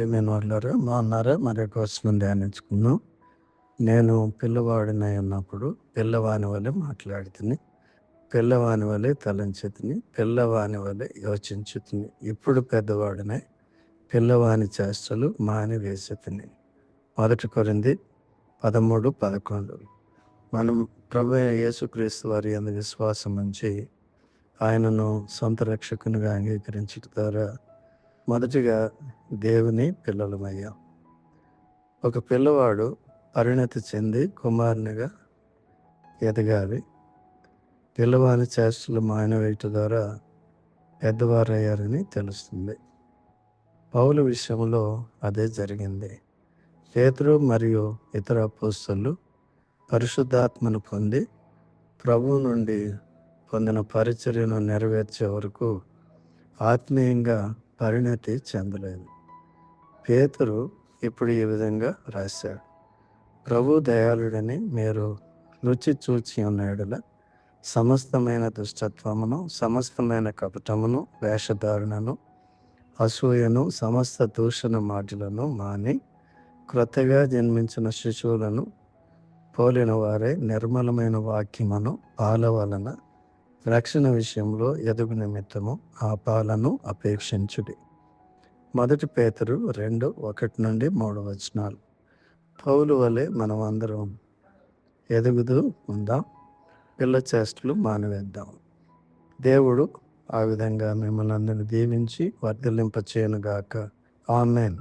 ప్రియమైన వాళ్ళారా, బాగున్నారా? మరి కోసం ధ్యానించుకుందాం. నేను పిల్లవాడినై ఉన్నప్పుడు పిల్లవాని వలె మాట్లాడుతుని, పిల్లవాని వలె తలంచితిని, పిల్లవాని వలె యోచించుతిని. ఇప్పుడు పెద్దవాడినై పిల్లవాని చేష్టలు మానివేసితిని. 1 కొరింథీ 13:11. మనం ప్రభువైన యేసుక్రీస్తు వారి యందు విశ్వాసం ఉంచి ఆయనను సొంత రక్షకునిగా అంగీకరించుట ద్వారా మొదటిగా దేవుని పిల్లలమయ్యాం. ఒక పిల్లవాడు పరిణతి చెంది కుమారునిగా ఎదగాలి. పిల్లవాని చేష్టలు మానివేయటం ద్వారా పెద్దవారయ్యారని తెలుస్తుంది. పౌలు విషయంలో అదే జరిగింది. పేతురు మరియు ఇతర అపోస్తలులు పరిశుద్ధాత్మను పొంది ప్రభువు నుండి పొందిన పరిచర్యను నెరవేర్చే వరకు ఆత్మీయంగా పరిణతి చెందలేదు. పేతురు ఇప్పుడు ఈ విధంగా రాశాడు: ప్రభు దయాళుడని మీరు రుచి చూచి ఉన్న యెడల సమస్తమైన దుష్టత్వమును, సమస్తమైన కపటమును, వేషధారణను, అసూయను, సమస్త దూషణ మాటలను మాని క్రొత్తగా జన్మించిన శిశువులను పోలిన వారే నిర్మలమైన వాక్యమును పాల వలన రక్షణ విషయంలో ఎదుగు నిమిత్తము ఆ పాలను అపేక్షించుడి. 1 పేతురు 2:1-3 పౌలు వలె మనం అందరం ఎదుగుతూ ఉందాం. పిల్ల చేష్టలు మానివేద్దాం. దేవుడు ఆ విధంగా మిమ్మల్ని అందరిని దీవించి వర్ధిల్లింపచేయునుగాక. ఆమేన్.